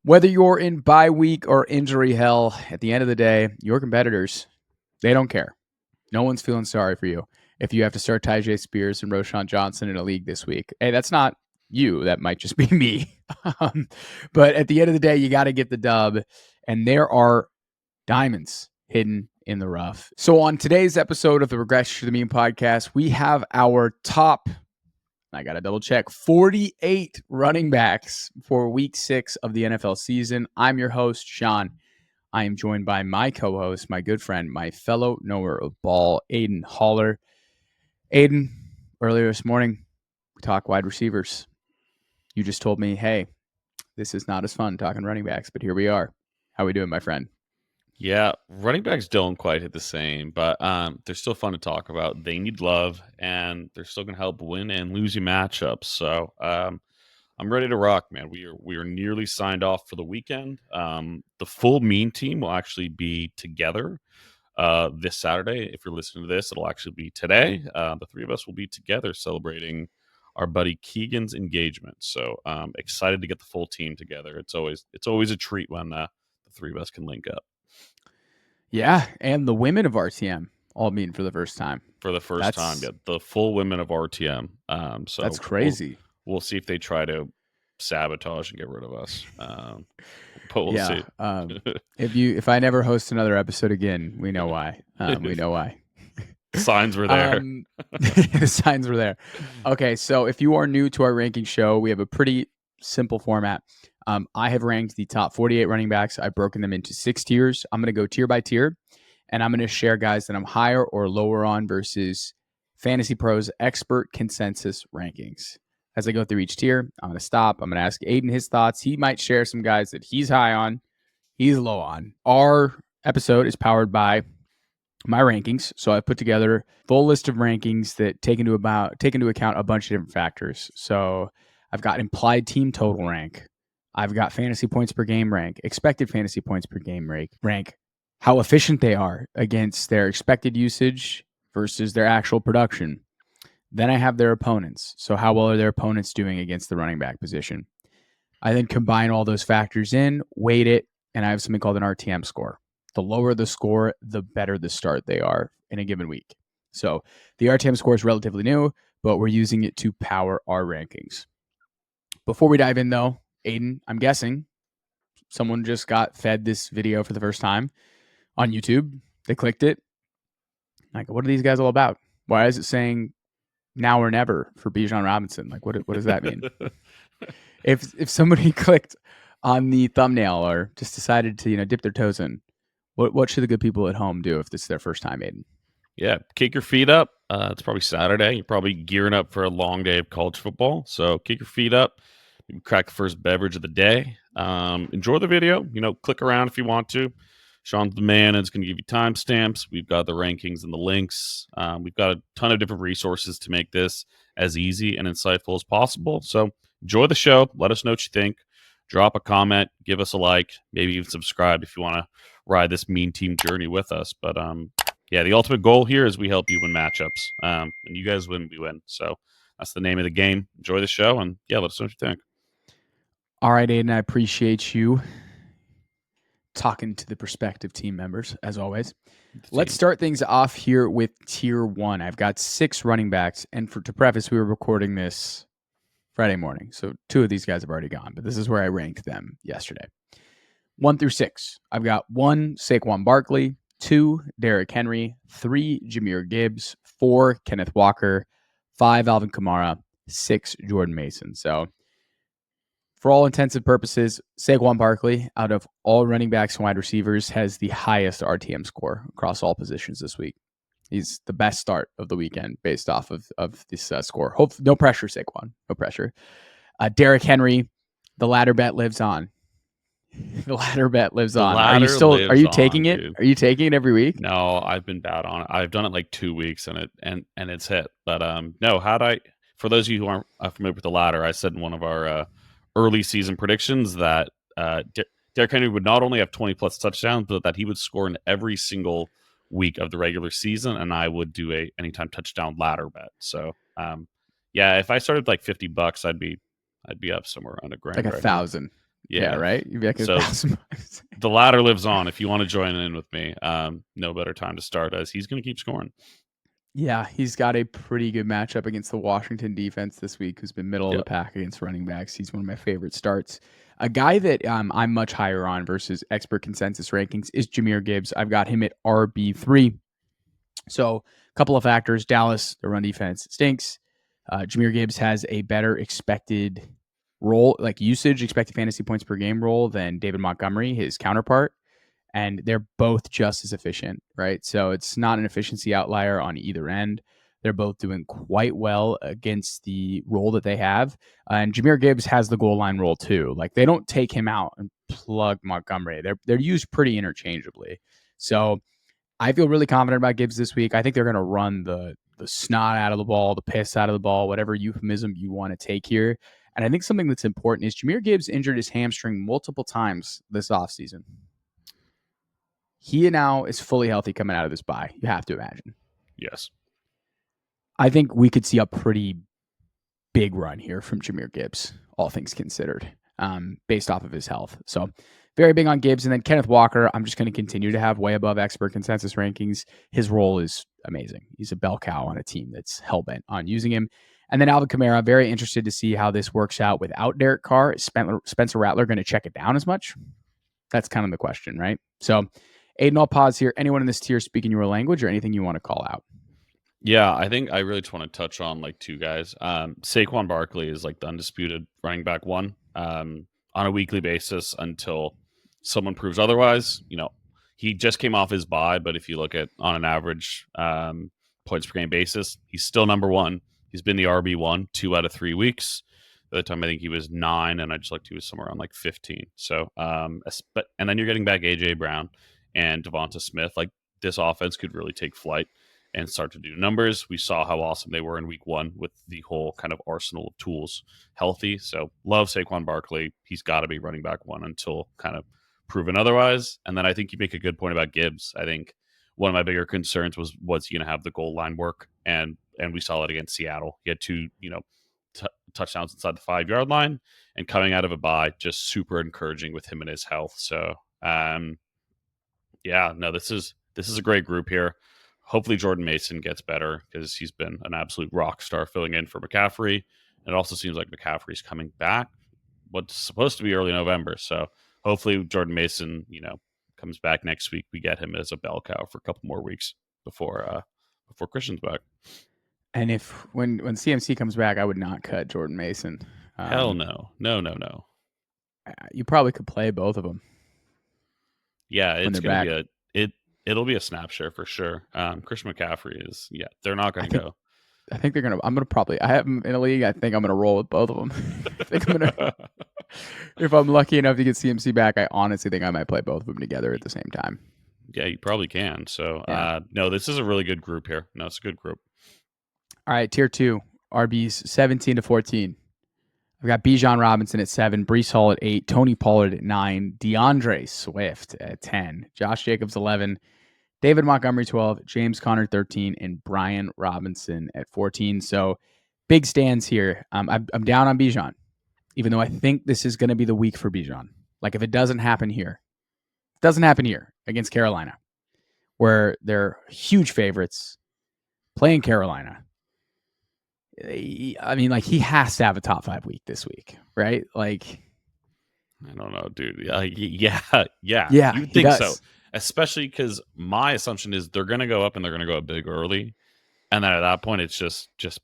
Whether you're in bye week or injury hell, at the end of the day, your competitors, they don't care. No one's feeling sorry for you if you have to start Tyjae Spears and Roschon Johnson in a league this week. Hey, that's not you. That might just be me. But at the end of the day, you got to get the dub. And there are diamonds hidden in the rough. So on today's episode of the Regression to the Mean podcast, we have our top, I got to double check, 48 running backs for week 6 of the NFL season. I'm your host, Sean. I am joined by my co-host, my good friend, my fellow knower of ball, Aiden Haller. Aiden, earlier this morning, we talked wide receivers. You just told me, hey, this is not as fun talking running backs, but here we are. How we doing, my friend? Yeah, running backs don't quite hit the same, but they're still fun to talk about. They need love, and they're still going to help win and lose you matchups. So I'm ready to rock, man. We are nearly signed off for the weekend. The full mean team will actually be together this Saturday. If you're listening to this, it'll actually be today. The three of us will be together celebrating our buddy Keegan's engagement. So excited to get the full team together. It's always a treat when the three of us can link up. Yeah, and the women of RTM all meeting for the first time. For the first time, yeah, the full women of RTM. So that's crazy. We'll see if they try to sabotage and get rid of us. But we'll see. If I never host another episode again, we know why. We know why. Signs were there. The signs were there. Okay, so if you are new to our ranking show, we have a pretty simple format. I have ranked the top 48 running backs. I've broken them into 6 tiers. I'm going to go tier by tier, and I'm going to share guys that I'm higher or lower on versus Fantasy Pros expert consensus rankings. As I go through each tier, I'm going to stop. I'm going to ask Aiden his thoughts. He might share some guys that he's high on, he's low on. Our episode is powered by my rankings. So I put together a full list of rankings that take into account a bunch of different factors. So I've got implied team total rank. I've got fantasy points per game rank, expected fantasy points per game rank, how efficient they are against their expected usage versus their actual production. Then I have their opponents. So how well are their opponents doing against the running back position? I then combine all those factors in, weight it, and I have something called an RTM score. The lower the score, the better the start they are in a given week. So the RTM score is relatively new, but we're using it to power our rankings. Before we dive in, though, Aiden, I'm guessing someone just got fed this video for the first time on YouTube. They clicked it. Like, what are these guys all about? Why is it saying now or never for Bijan Robinson? Like, what does that mean? If somebody clicked on the thumbnail or just decided to dip their toes in, what should the good people at home do if this is their first time, Aiden? Yeah, kick your feet up. It's probably Saturday. You're probably gearing up for a long day of college football. So kick your feet up. Maybe crack the first beverage of the day. Enjoy the video. Click around if you want to. Sean's the man, and it's going to give you timestamps. We've got the rankings and the links. We've got a ton of different resources to make this as easy and insightful as possible. So enjoy the show. Let us know what you think. Drop a comment. Give us a like. Maybe even subscribe if you want to ride this mean team journey with us. But yeah, the ultimate goal here is we help you win matchups. And you guys win, we win. So that's the name of the game. Enjoy the show, and yeah, let us know what you think. All right, Aiden, I appreciate you talking to the prospective team members, as always. Let's start things off here with tier 1. I've got 6 running backs, and to preface, we were recording this Friday morning, so 2 of these guys have already gone, but this is where I ranked them yesterday. 1 through 6, I've got 1, Saquon Barkley, 2, Derrick Henry, 3, Jahmyr Gibbs, 4, Kenneth Walker, 5, Alvin Kamara, 6, Jordan Mason. So for all intents and purposes, Saquon Barkley, out of all running backs and wide receivers, has the highest RTM score across all positions this week. He's the best start of the weekend based off of this score. No pressure, Saquon. No pressure. Derrick Henry, the ladder bet lives on. The ladder bet lives on. Are you taking it? Dude. Are you taking it every week? No, I've been bad on it. I've done it like 2 weeks and it's hit. But no, for those of you who aren't familiar with the ladder, I said in one of our early season predictions that Derrick Henry would not only have 20 plus touchdowns, but that he would score in every single week of the regular season, and I would do a anytime touchdown ladder bet. So yeah, if I started like $50, I'd be up somewhere around $1,000. Like 1,000. Yeah, right? You'd be like So $1,000. the ladder lives on. If you want to join in with me, no better time to start as he's going to keep scoring. Yeah, he's got a pretty good matchup against the Washington defense this week, who's been middle of the pack against running backs. He's one of my favorite starts. A guy that I'm much higher on versus expert consensus rankings is Jahmyr Gibbs. I've got him at RB3. So a couple of factors. Dallas, the run defense stinks. Jahmyr Gibbs has a better expected role, like usage, expected fantasy points per game role than David Montgomery, his counterpart. And they're both just as efficient, right? So it's not an efficiency outlier on either end. They're both doing quite well against the role that they have. And Jahmyr Gibbs has the goal line role too. Like they don't take him out and plug Montgomery. They're used pretty interchangeably. So I feel really confident about Gibbs this week. I think they're going to run the snot out of the ball, the piss out of the ball, whatever euphemism you want to take here. And I think something that's important is Jahmyr Gibbs injured his hamstring multiple times this offseason. He now is fully healthy coming out of this bye. You have to imagine. Yes. I think we could see a pretty big run here from Jahmyr Gibbs, all things considered, based off of his health. So very big on Gibbs. And then Kenneth Walker, I'm just going to continue to have way above expert consensus rankings. His role is amazing. He's a bell cow on a team that's hell-bent on using him. And then Alvin Kamara, very interested to see how this works out without Derrick Carr. Is Spencer Rattler going to check it down as much? That's kind of the question, right? So Aiden, I'll pause here. Anyone in this tier speaking your language or anything you want to call out? Yeah, I think I really just want to touch on like two guys. Saquon Barkley is like the undisputed running back one on a weekly basis until someone proves otherwise. He just came off his bye, but if you look at on an average points per game basis, he's still number one. He's been the RB1 2 out of 3 weeks. The other time I think he was 9, and I just looked he was somewhere around like 15. So, and then you're getting back AJ Brown and Devonta Smith. Like this offense could really take flight and start to do numbers. We saw how awesome they were in week 1 with the whole kind of arsenal of tools healthy. So love Saquon Barkley. He's got to be running back 1 until kind of proven otherwise. And then I think you make a good point about Gibbs. I think one of my bigger concerns was he going to have the goal line work? And we saw it against Seattle. He had 2, touchdowns inside the 5-yard line, and coming out of a bye, just super encouraging with him and his health. So, this is a great group here. Hopefully Jordan Mason gets better because he's been an absolute rock star filling in for McCaffrey. It also seems like McCaffrey's coming back what's supposed to be early November. So hopefully Jordan Mason, comes back next week. We get him as a bell cow for a couple more weeks before Christian's back. And when CMC comes back, I would not cut Jordan Mason. Hell no. No. You probably could play both of them. Yeah, it's going to be it'll be a snap share for sure. Christian McCaffrey is, they're not going to go. I think they're going to, I have them in a league. I think I'm going to roll with both of them. I think I'm going to, if I'm lucky enough to get CMC back, I honestly think I might play both of them together at the same time. Yeah, you probably can. So, no, this is a really good group here. No, it's a good group. All right, tier 2, RBs 17 to 14. I've got Bijan Robinson at 7, Breece Hall at 8, Tony Pollard at 9, DeAndre Swift at 10, Josh Jacobs 11, David Montgomery 12, James Conner 13, and Brian Robinson at 14. So big stands here. I'm down on Bijan, even though I think this is going to be the week for Bijan. Like if it doesn't happen here against Carolina, where they're huge favorites playing Carolina. I mean, like he has to have a top 5 week this week, right? Like, I don't know, dude. Yeah. You think so? Especially because my assumption is they're going to go up and they're going to go up big early, and then at that point it's just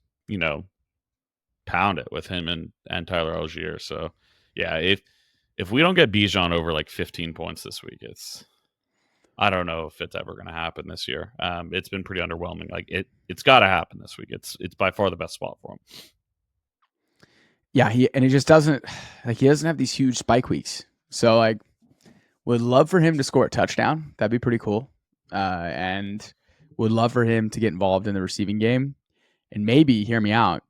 pound it with him and Tyler Algier. So yeah, if we don't get Bijan over like 15 points this week, I don't know if it's ever going to happen this year. It's been pretty underwhelming. Like it's got to happen this week. It's by far the best spot for him. Yeah, he just doesn't have these huge spike weeks. So like, would love for him to score a touchdown. That'd be pretty cool. And would love for him to get involved in the receiving game. And maybe, hear me out,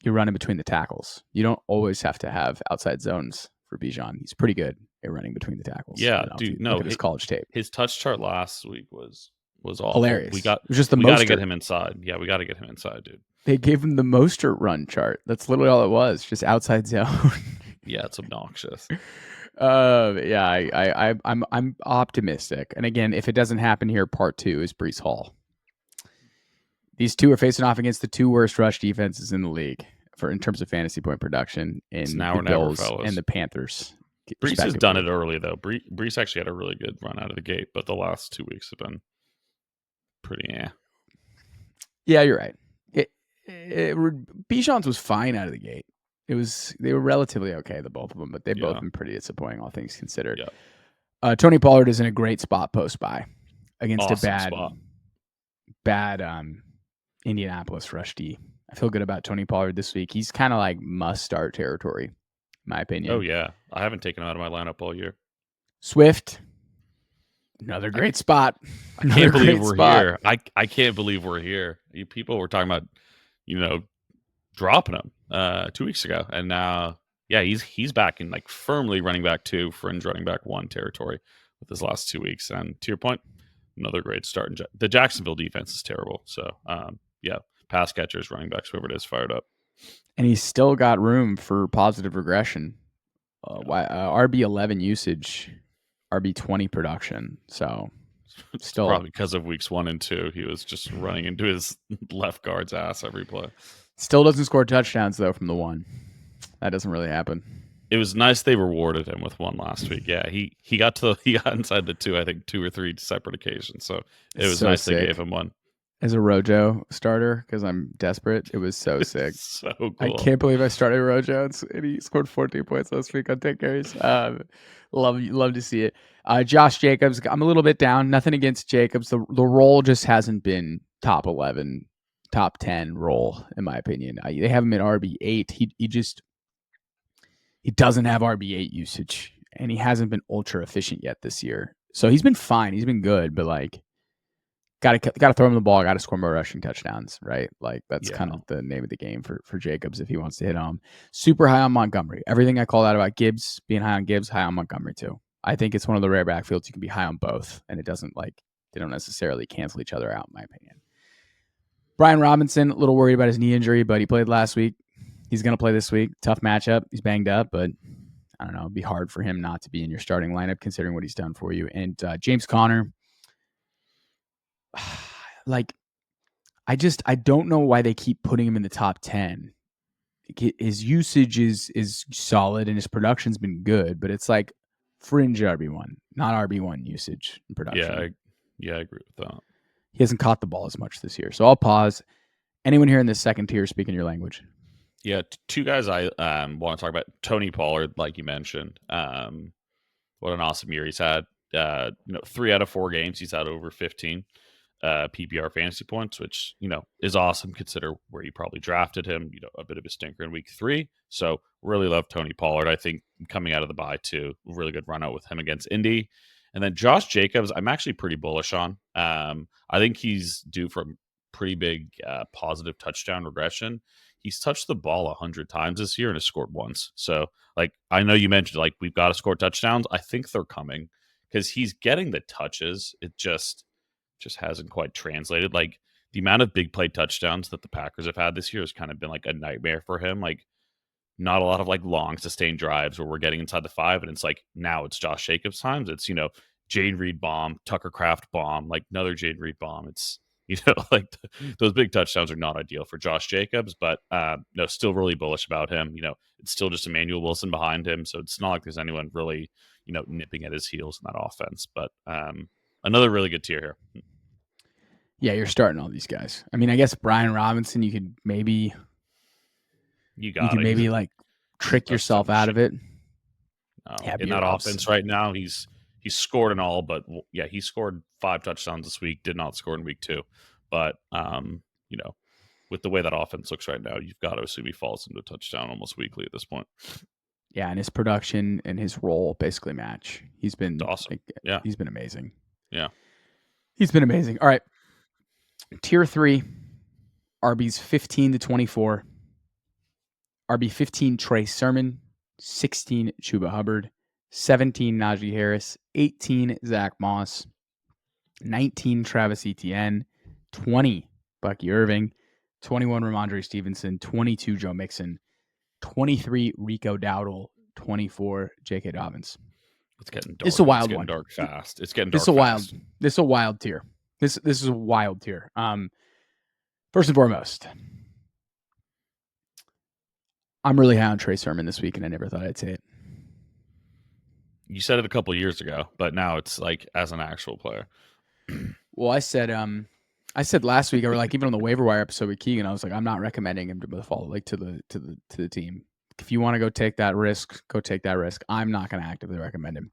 you run in between the tackles. You don't always have to have outside zones for Bijan. He's pretty good at running between the tackles. Yeah, dude. No, his college tape. His touch chart last week was awful. Hilarious. We got to get him inside. Yeah, we got to get him inside, dude. They gave him the Mostert run chart. That's literally all it was, just outside zone. Yeah, it's obnoxious. I'm optimistic. And again, if it doesn't happen here, part 2 is Breece Hall. These two are facing off against the 2 worst rush defenses in the league in terms of fantasy point production in now the or never, Bills fellas. and the Panthers. Breece has done it early, though. Breece actually had a really good run out of the gate, but the last 2 weeks have been pretty Yeah, you're right. Bijan's was fine out of the gate. They were relatively okay, the both of them, but they've both been pretty disappointing, all things considered. Yeah. Tony Pollard is in a great spot post-bye against Awesome bad Indianapolis rush D. I feel good about Tony Pollard this week. He's kind of like must-start territory, in my opinion. Oh, yeah. I haven't taken him out of my lineup all year. Swift, another great spot. I can't believe we're here. I can't believe we're here. People were talking about, dropping him 2 weeks ago, and now, he's back in like firmly running back 2, fringe running back 1 territory with his last 2 weeks. And to your point, another great start. The Jacksonville defense is terrible, so pass catchers, running backs, whoever it is, fired up, and he's still got room for positive regression. RB11 usage, RB20 production. So still probably because of weeks 1 and 2, he was just running into his left guard's ass every play. Still doesn't score touchdowns though from the 1. That doesn't really happen. It was nice they rewarded him with 1 last week. Yeah, he got inside the 2, I think 2 or 3 separate occasions. So it was nice they gave him 1. As a Rojo starter, because I'm desperate, it was so sick. So cool. I can't believe I started Rojo and he scored 14 points last week on 10 carries. Love to see it. Josh Jacobs, I'm a little bit down. Nothing against Jacobs. The role just hasn't been top 11, top 10 role, in my opinion. They have him at RB8. He doesn't have RB8 usage, and he hasn't been ultra efficient yet this year. So he's been fine. He's been good, but like, gotta throw him the ball. Gotta score more rushing touchdowns, right? Like that's kind of the name of the game for Jacobs if he wants to hit home. Super high on Montgomery. Everything I called out about Gibbs being high on Gibbs, high on Montgomery too. I think it's one of the rare backfields you can be high on both, and it doesn't they don't necessarily cancel each other out, in my opinion. Brian Robinson, a little worried about his knee injury, but he played last week. He's going to play this week. Tough matchup. He's banged up, but I don't know. It'd be hard for him not to be in your starting lineup considering what he's done for you. And James Conner, I don't know why they keep putting him in the top 10. His usage is solid and his production's been good, but it's like fringe RB1, not RB1 usage and production. Yeah, I agree with that. He hasn't caught the ball as much this year. So I'll pause. Anyone here in this second tier speaking your language? Yeah, 2 guys I want to talk about. Tony Pollard, like you mentioned. What an awesome year he's had. 3 out of 4 games he's had over 15 PPR fantasy points, which is awesome. Consider where you probably drafted him. A bit of a stinker in week 3. So really love Tony Pollard. I think coming out of the bye too, really good run out with him against Indy. And then Josh Jacobs, I'm actually pretty bullish on. I think he's due for a pretty big positive touchdown regression. He's touched the ball 100 times this year and has scored once. So, I know you mentioned, we've got to score touchdowns. I think they're coming because he's getting the touches. It just hasn't quite translated. The amount of big play touchdowns that the Packers have had this year has kind of been a nightmare for him. Not a lot of long sustained drives where we're getting inside the 5 and it's now it's Josh Jacobs times. It's, Jade Reed bomb, Tucker Kraft bomb, another Jade Reed bomb. It's, those big touchdowns are not ideal for Josh Jacobs, but no, still really bullish about him. It's still just Emmanuel Wilson behind him. So it's not like there's anyone really, nipping at his heels in that offense, but another really good tier here. Yeah, you're starting all these guys. I mean, I guess Brian Robinson, you could maybe trick yourself out of it. In that offense right now, he's scored and all, but he scored 5 touchdowns this week, did not score in week 2. But, with the way that offense looks right now, you've got to assume he falls into a touchdown almost weekly at this point. Yeah, and his production and his role basically match. He's been awesome. He's been amazing. Yeah. He's been amazing. All right. Tier 3, RBs 15 to 24. RB 15, Trey Sermon. 16, Chuba Hubbard. 17, Najee Harris. 18, Zach Moss. 19, Travis Etienne. 20, Bucky Irving. 21, Rhamondre Stevenson. 22, Joe Mixon. 23, Rico Dowdle. 24, J.K. Dobbins. It's getting dark. It's a wild it's getting one. Dark fast. It's getting This dark is a wild. fast. This is a wild tier. This is a wild tier. First and foremost, I'm really high on Trey Sermon this week, and I never thought I'd say it. You said it a couple years ago, but now it's like as an actual player. Well, I said last week, or like even on the waiver wire episode with Keegan, I was like, I'm not recommending him to the fall, like to the team. If you want to go take that risk, go take that risk. I'm not going to actively recommend him.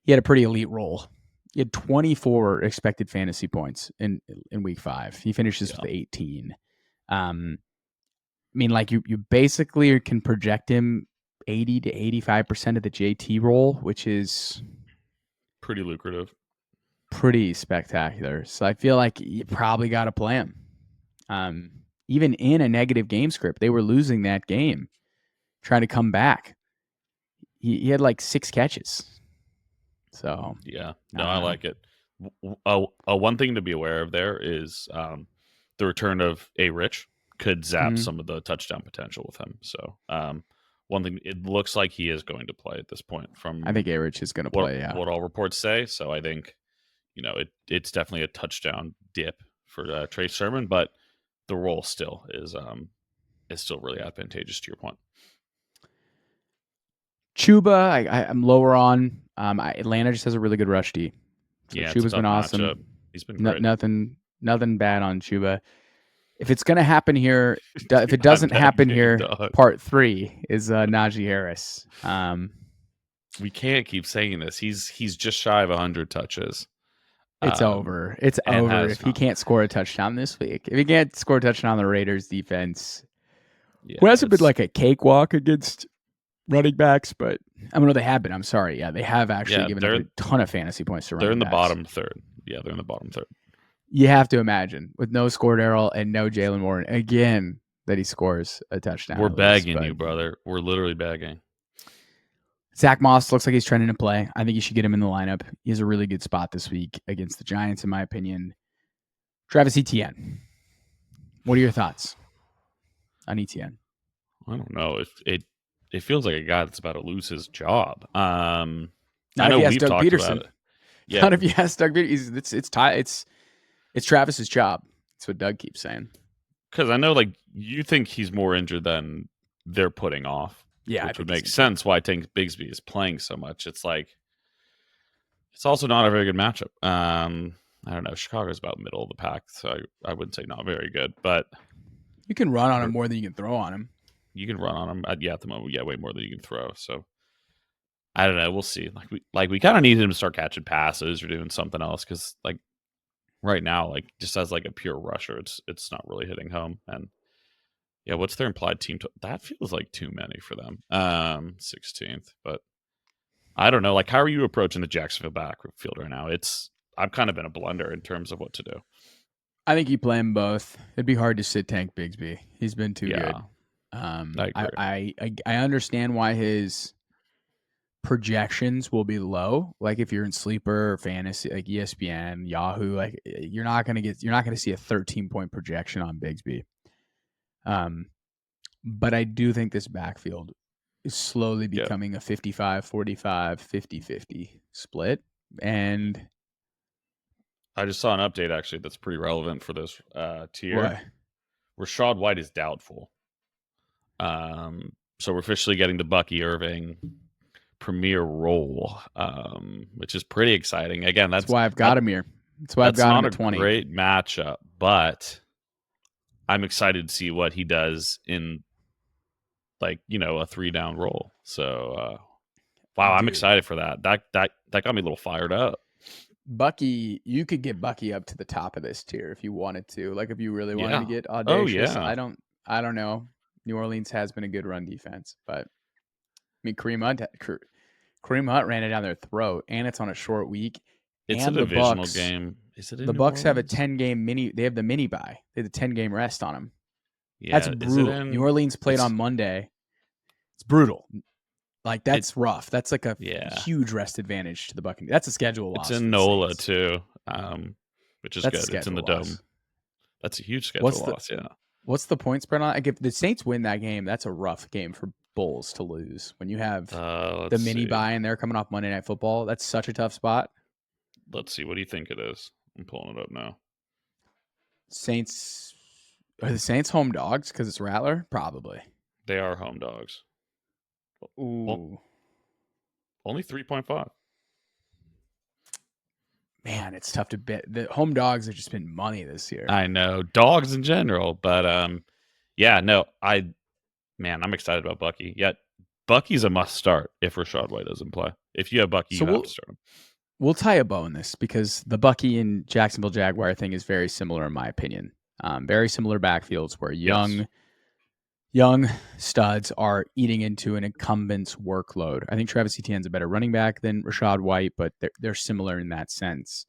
He had a pretty elite role. He had 24 expected fantasy points in week 5. He finishes with 18. I mean, like you basically can project him 80 to 85% of the JT role, which is pretty lucrative, pretty spectacular. So I feel like you probably got to play him. Even in a negative game script, they were losing that game, trying to come back. He had like 6 catches. So yeah, no, I like it. One thing to be aware of there is the return of A. Rich could zap some of the touchdown potential with him. So one thing, it looks like he is going to play at this point. I think A. Rich is going to play. Yeah, what all reports say. So I think it's definitely a touchdown dip for Trey Sermon, but the role still is still really advantageous to your point. Chuba, I'm lower on. Atlanta just has a really good rush D. So yeah, Chuba's been awesome. Matchup. He's been great. Nothing bad on Chuba. If it's going to happen here, if it doesn't happen here, part 3 is Najee Harris. We can't keep saying this. He's just shy of 100 touches. It's over. It's over if he can't score a touchdown this week. If he can't score a touchdown on the Raiders defense, who hasn't been like a cakewalk against running backs, but I don't know, they have been. I'm sorry. Yeah, they have actually given up a ton of fantasy points to running backs. They're in the bottom third. Yeah, they're in the bottom third. You have to imagine, with no Cordero and no Jalen Warren, again, that he scores a touchdown. We're begging you, brother. We're literally begging. Zach Moss looks like he's trending to play. I think you should get him in the lineup. He has a really good spot this week against the Giants, in my opinion. Travis Etienne. What are your thoughts on Etienne? I don't know. It feels like a guy that's about to lose his job. I know we've Doug talked Peterson. About it. Yeah. Not if you ask Doug Peterson. It's Travis's job. That's what Doug keeps saying. Because I know, like, you think he's more injured than they're putting off. Yeah, which would make sense why I think Bigsby is playing so much. It's like, it's also not a very good matchup. I don't know. Chicago's about middle of the pack, so I wouldn't say not very good. But you can run on him more than you can throw on him. You can run on him. At the moment, way more than you can throw. So I don't know. We'll see. We kind of need him to start catching passes or doing something else, because like right now, like just as like a pure rusher, it's not really hitting home. And yeah, what's their implied team? That feels like too many for them. 16th, but I don't know. Like, how are you approaching the Jacksonville backfield right now? I'm kind of in a blunder in terms of what to do. I think you play them both. It'd be hard to sit Tank Bigsby. He's been too good. I understand why his projections will be low. Like if you're in sleeper or fantasy, like ESPN, Yahoo, like you're not gonna see a 13-point projection on Bigsby. But I do think this backfield is slowly becoming a 55-45, 50-50 split. And I just saw an update actually that's pretty relevant for this tier. What? Rachaad White is doubtful. So we're officially getting the Bucky Irving premier role, which is pretty exciting. Again, that's why I've got him here. That's why I've got him at 20. That's not a great matchup, but I'm excited to see what he does in a 3-down role. So, wow, I'm excited for that. That got me a little fired up. Bucky, you could get Bucky up to the top of this tier if you wanted to. Like if you really wanted to get audacious. Oh, yeah. I don't know. New Orleans has been a good run defense, but I mean Kareem Hunt ran it down their throat, and it's on a short week. It's and a divisional game. Is it in the New Bucks have a Orleans? 10-game mini? They have the mini bye. They have the 10-game rest on them. Yeah, that's brutal. New Orleans played on Monday. It's brutal. Like that's rough. That's like a huge rest advantage to the Buccaneers. That's a schedule loss. It's in NOLA too, which is good. It's in the loss. dome. That's a huge schedule loss. What's the point spread on? Like if the Saints win that game, that's a rough game for bowls to lose when you have the Let's mini see. bye and they're coming off Monday Night Football. That's such a tough spot. Let's see. What do you think it is? I'm pulling it up now. Saints are the Saints home dogs because it's Rattler? Probably. They are home dogs. Ooh. Only 3.5. Man, it's tough to bet. The home dogs have just been money this year. I know. Dogs in general. But yeah, no, I'm excited about Bucky. Yet Bucky's a must start if Rachaad White doesn't play. If you have Bucky, you have to start him. We'll tie a bow in this because the Bucky and Jacksonville Jaguar thing is very similar in my opinion. Very similar backfields where young studs are eating into an incumbent's workload. I think Travis Etienne's a better running back than Rachaad White, but they're similar in that sense.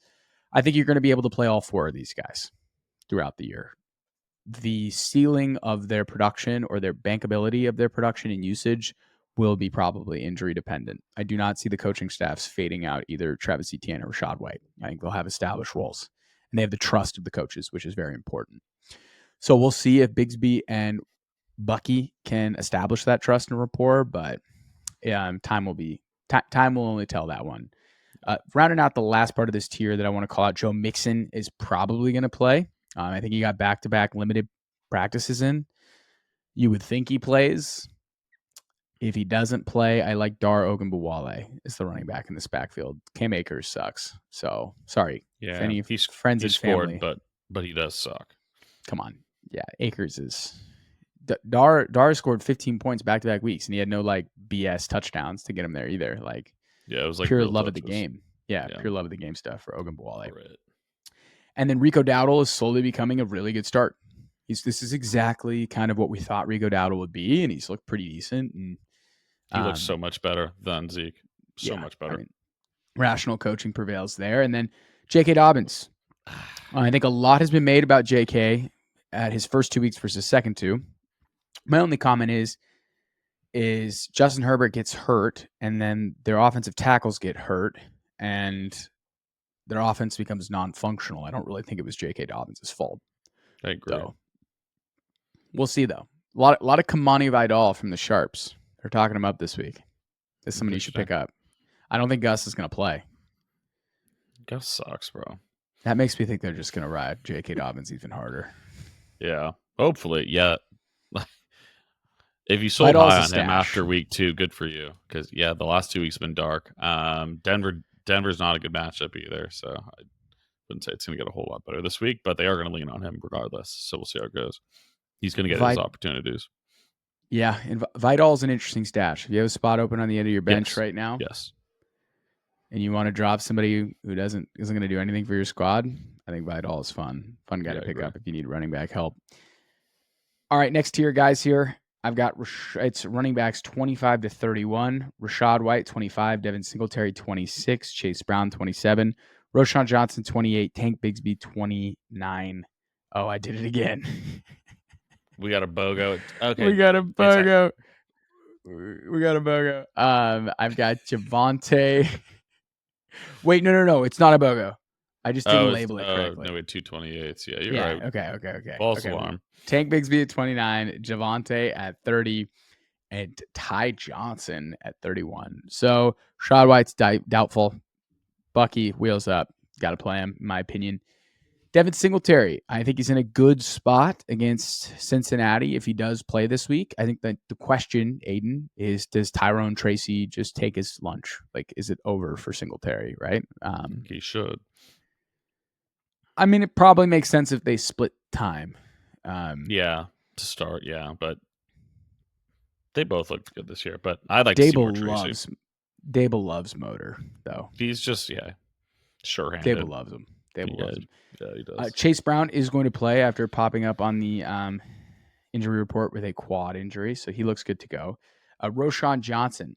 I think you're going to be able to play all four of these guys throughout the year. The ceiling of their production or their bankability of their production and usage will be probably injury dependent. I do not see the coaching staffs fading out either Travis Etienne or Rachaad White. I think they'll have established roles, and they have the trust of the coaches, which is very important. So we'll see if Bigsby and Bucky can establish that trust and rapport, but time will only tell that one. Rounding out the last part of this tier that I want to call out, Joe Mixon is probably going to play. I think he got back-to-back limited practices in. You would think he plays. If he doesn't play, I like Dar Ogunbowale as the running back in this backfield. Cam Akers sucks. So, sorry. Yeah, if any friends and family. But he does suck. Come on. Yeah, Akers is... Dar scored 15 points back-to-back weeks, and he had no, BS touchdowns to get him there either. Yeah, it was pure love of the game. Yeah, pure love of the game stuff for Ogunbowale. Right. And then Rico Dowdle is slowly becoming a really good start. This is exactly kind of what we thought Rico Dowdle would be, and he's looked pretty decent. And he looks so much better than Zeke. So much better. I mean, rational coaching prevails there. And then J.K. Dobbins. I think a lot has been made about J.K. at his first 2 weeks versus second two. My only comment is Justin Herbert gets hurt, and then their offensive tackles get hurt, and their offense becomes non-functional. I don't really think it was J.K. Dobbins' fault. I agree. So, we'll see, though. A lot of Kamani Vidal from the Sharps. They're talking him up this week. That's somebody you should pick up. I don't think Gus is going to play. Gus sucks, bro. That makes me think they're just going to ride J.K. Dobbins even harder. Yeah. Hopefully, yeah. If you sold high on him after week 2, good for you. Because, the last 2 weeks have been dark. Denver's not a good matchup either, so I wouldn't say it's going to get a whole lot better this week, but they are going to lean on him regardless, so we'll see how it goes. He's going to get his opportunities. Yeah, and Vidal's an interesting stash. If you have a spot open on the end of your bench right now, and you want to drop somebody who isn't going to do anything for your squad, I think Vidal is fun guy to pick up if you need running back help. All right, next tier guys here. I've got it's running backs 25 to 31. Rachaad White 25, Devin Singletary 26, Chase Brown 27, Roschon Johnson 28, Tank Bigsby 29. Oh, I did it again. We got a BOGO. Okay, we got a BOGO. I've got Javonte. Wait, no, it's not a BOGO. I just didn't label it correctly. No, we had 228s. Yeah, you're right. Okay. False alarm. Tank Bigsby at 29, Javonte at 30, and Ty Johnson at 31. So Rachaad White's doubtful. Bucky, wheels up. Got to play him, in my opinion. Devin Singletary, I think he's in a good spot against Cincinnati if he does play this week. I think that the question, Aiden, is does Tyrone Tracy just take his lunch? Is it over for Singletary, right? He should. I mean, it probably makes sense if they split time. To start, but they both looked good this year. But I'd like to see more Tracy. Dable loves motor, though. He's just, sure-handed. Dable loves him. Loves him. Yeah, he does. Chase Brown is going to play after popping up on the injury report with a quad injury, so he looks good to go. Roschon Johnson,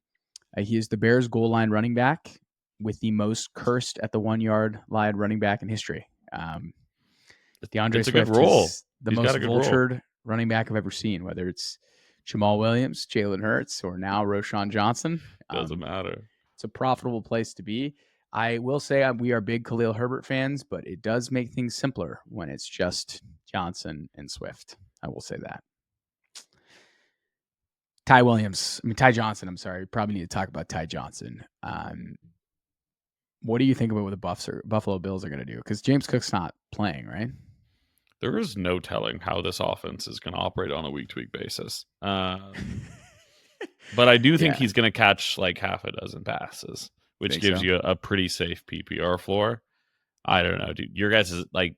he is the Bears' goal line running back with the most cursed at the 1-yard line running back in history. DeAndre it's a Swift good role. is the most vultured running back I've ever seen, whether it's Jamal Williams, Jalen Hurts, or now Roschon Johnson. Doesn't matter. It's a profitable place to be. I will say we are big Khalil Herbert fans, but it does make things simpler when it's just Johnson and Swift. I will say that. Ty Johnson. I'm sorry. We probably need to talk about Ty Johnson. What do you think about what the Buffalo Bills are going to do? Because James Cook's not playing, right? There is no telling how this offense is going to operate on a week-to-week basis. But I do think he's going to catch like half a dozen passes, which gives you a pretty safe PPR floor. I don't know, dude. Your guys is like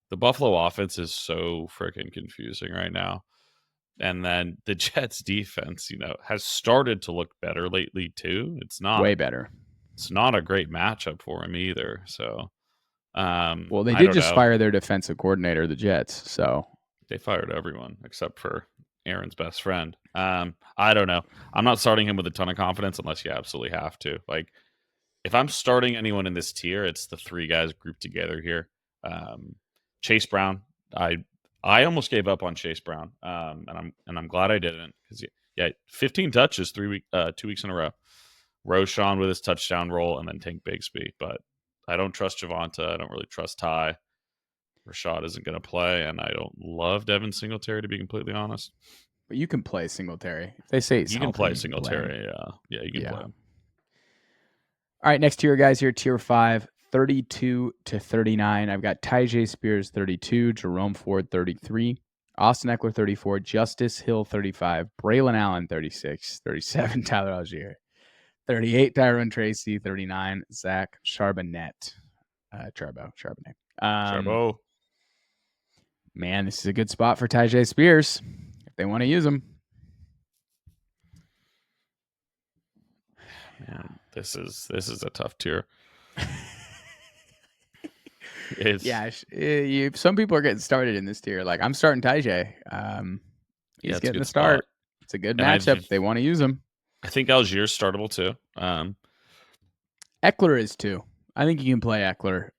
the Buffalo offense is so freaking confusing right now. And then the Jets defense, has started to look better lately too. It's not way better. It's not a great matchup for him either. So, well, they did just fire their defensive coordinator, the Jets. So they fired everyone except for Aaron's best friend. I don't know. I'm not starting him with a ton of confidence unless you absolutely have to. Like, if I'm starting anyone in this tier, it's the three guys grouped together here. Chase Brown. I almost gave up on Chase Brown, and I'm glad I didn't because 15 touches 2 weeks in a row. Roschon with his touchdown roll, and then Tank Bigsby. But I don't trust Javonte. I don't really trust Ty. Rachaad isn't going to play, and I don't love Devin Singletary, to be completely honest. But you can play Singletary. If they say you can play Singletary. Yeah, you can play him. All right, next tier, guys. Here, tier 5, 32 to 39. I've got Tyjae Spears, 32, Jerome Ford, 33, Austin Eckler, 34, Justice Hill, 35, Braylon Allen, 36, 37, Tyler Algier, 38, Tyrone Tracy, 39, Zack Charbonnet. Charbonnet. Man, this is a good spot for Tyjae Spears if they want to use him. Man, this is a tough tier. Some people are getting started in this tier. Like, I'm starting Tyjae. He's getting the start. Spot. It's a good matchup if they want to use him. I think Algier's startable too. Eckler is too. I think you can play Eckler,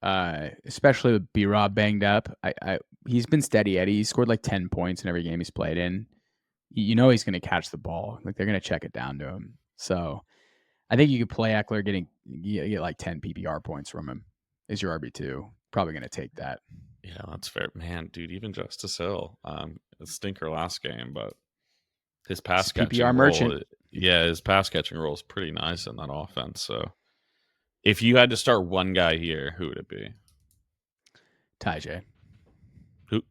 especially with B-Rob banged up. He's been steady Eddie. He scored like 10 points in every game he's played in. He's going to catch the ball. Like, they're going to check it down to him. So I think you could play Eckler, get like 10 PPR points from him. Is your RB2. Probably going to take that. Yeah, that's fair. Man, dude, even Justice Hill, a stinker last game, but his pass catching PPR merchant. His pass catching role is pretty nice in that offense. So if you had to start one guy here, who would it be? Tyjae. Who?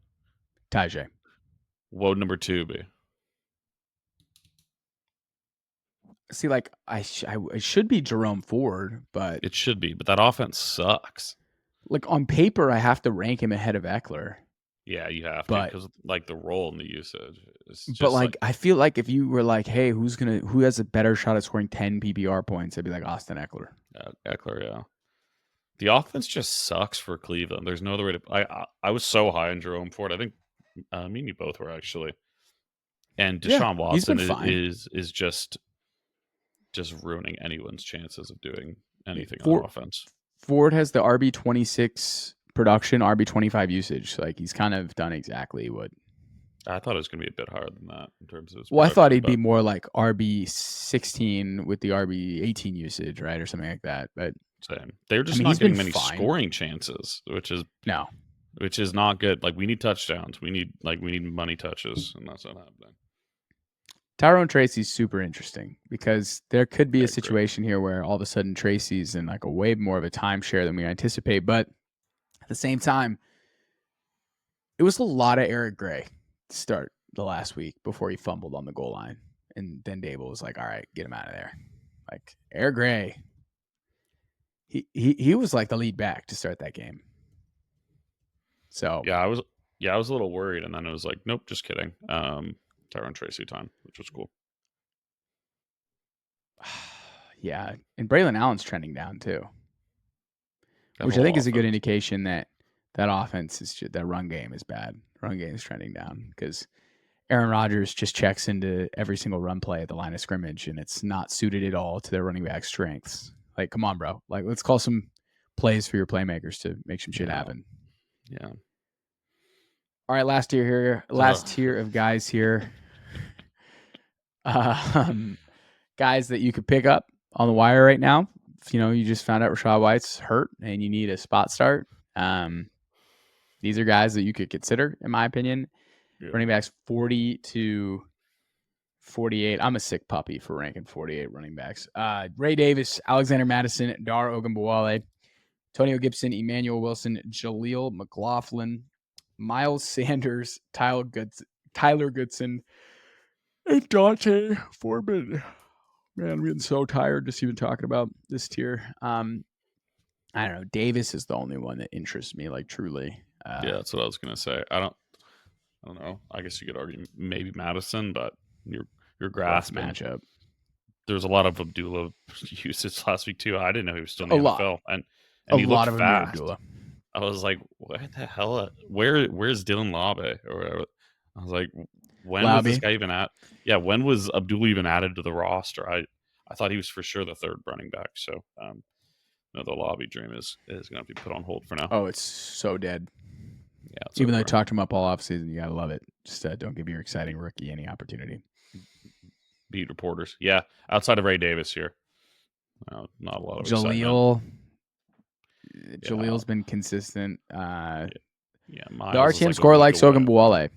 Tyjae. What would number 2 be? See, like, I should be Jerome Ford, but it should be. But that offense sucks. Like, on paper, I have to rank him ahead of Eckler. Yeah, you have to, because like the role and the usage. But like, I feel like if you were like, hey, who has a better shot at scoring 10 PPR points, I'd be like Austin Eckler. Eckler, yeah. The offense just sucks for Cleveland. There's no other way to. I was so high on Jerome Ford. I think me and you both were actually. And Deshaun Watson is just ruining anyone's chances of doing anything on offense. Ford has the RB26 production, RB25 usage. Like, he's kind of done exactly what. I thought it was going to be a bit higher than that in terms of his I thought he'd be more like RB16 with the RB18 usage, right? Or something like that. But same. They're just not getting many scoring chances, which is not good. Like, we need touchdowns. We need money touches, and that's not happening. Tyrone Tracy's super interesting because there could be a situation here where all of a sudden Tracy's in like a way more of a timeshare than we anticipate. But at the same time, it was a lot of Eric Gray to start the last week before he fumbled on the goal line. And then Dable was like, all right, get him out of there. Like, Eric Gray, he was like the lead back to start that game. So I was a little worried, and then it was like, nope, just kidding. Tyrone Tracy time, which was cool. Yeah, and Braylon Allen's trending down too, which I think is a good indication that offense is that run game is bad. Run game is trending down because Aaron Rodgers just checks into every single run play at the line of scrimmage, and it's not suited at all to their running back strengths. Like, come on, bro. Like, let's call some plays for your playmakers to make some shit happen. Yeah. All right, last tier here. Last tier of guys here. Guys that you could pick up on the wire right now. If, you just found out Rachaad White's hurt and you need a spot start. These are guys that you could consider, in my opinion. Yeah. Running backs 40 to 48. I'm a sick puppy for ranking 48 running backs. Ray Davis, Alexander Madison, Dar Ogunbowale, Antonio Gibson, Emmanuel Wilson, Jaleel McLaughlin, Miles Sanders, Tyler Goodson, and Dante Foreman. Man, I'm getting so tired just even talking about this tier. I don't know. Davis is the only one that interests me, like truly. Yeah, that's what I was gonna say. I don't know. I guess you could argue maybe Madison, but you're grasping. Matchup. There's a lot of Abdullah usage last week too. I didn't know he was still in the NFL, and a he lot looked of fast. Abdullah. I was like, what the hell? Where's Dylan Laube or whatever? I was like, when was this guy even at? Yeah, when was Abdullah even added to the roster? I thought he was for sure the third running back. So no, the Laube dream is going to be put on hold for now. Oh, it's so dead. Yeah, even though I talked him up all offseason, you gotta love it. Just don't give your exciting rookie any opportunity. Beat reporters, yeah. Outside of Ray Davis here, not a lot of Jaleel. Excitement. Jaleel's been consistent. Yeah, the RTM score likes Ogunbowale.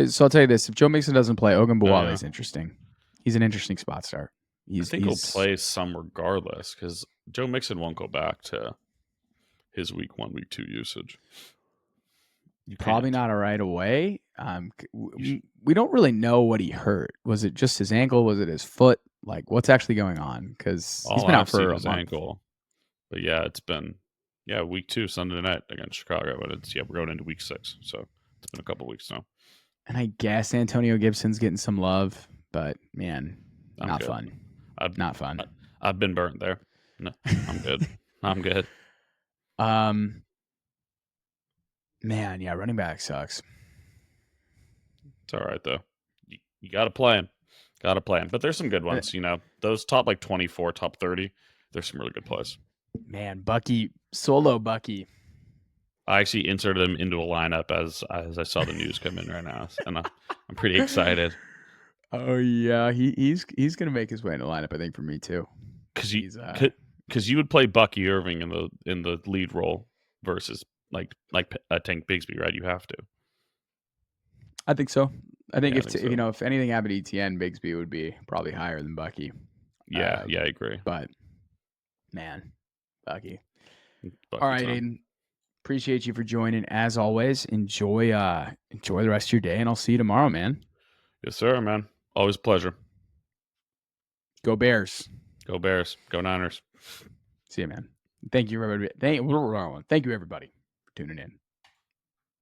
So I'll tell you this: if Joe Mixon doesn't play, Ogunbowale is interesting. He's an interesting spot start. I think he'll play some regardless because Joe Mixon won't go back to his week 1, week 2 usage. Probably not right away. We don't really know what he hurt. Was it just his ankle? Was it his foot? Like, what's actually going on? Because he's been out for his ankle. But yeah, it's been week 2 Sunday night against Chicago. But we're going into week 6, so it's been a couple weeks now. And I guess Antonio Gibson's getting some love, but man, not fun. Not fun. I've been burnt there. No, I'm good. I'm good. Man, yeah, running back sucks. It's all right though. You got to play him. But there's some good ones. Those top 24, top 30. There's some really good plays. Man, Bucky, solo Bucky. I actually inserted him into a lineup as I saw the news come in right now, and I'm pretty excited. Oh yeah, he's gonna make his way in the lineup. I think for me too. Because you would play Bucky Irving in the lead role versus like Tank Bigsby, right? You have to. I think so. I think if anything happened to Etienne, Bigsby would be probably higher than Bucky. Yeah, I agree. But man, Bucky. All right, Aiden. Appreciate you for joining. As always, enjoy the rest of your day, and I'll see you tomorrow, man. Yes, sir, man. Always a pleasure. Go Bears. Go Bears. Go Niners. See you, man. Thank you, everybody. Thank you, everybody, for tuning in.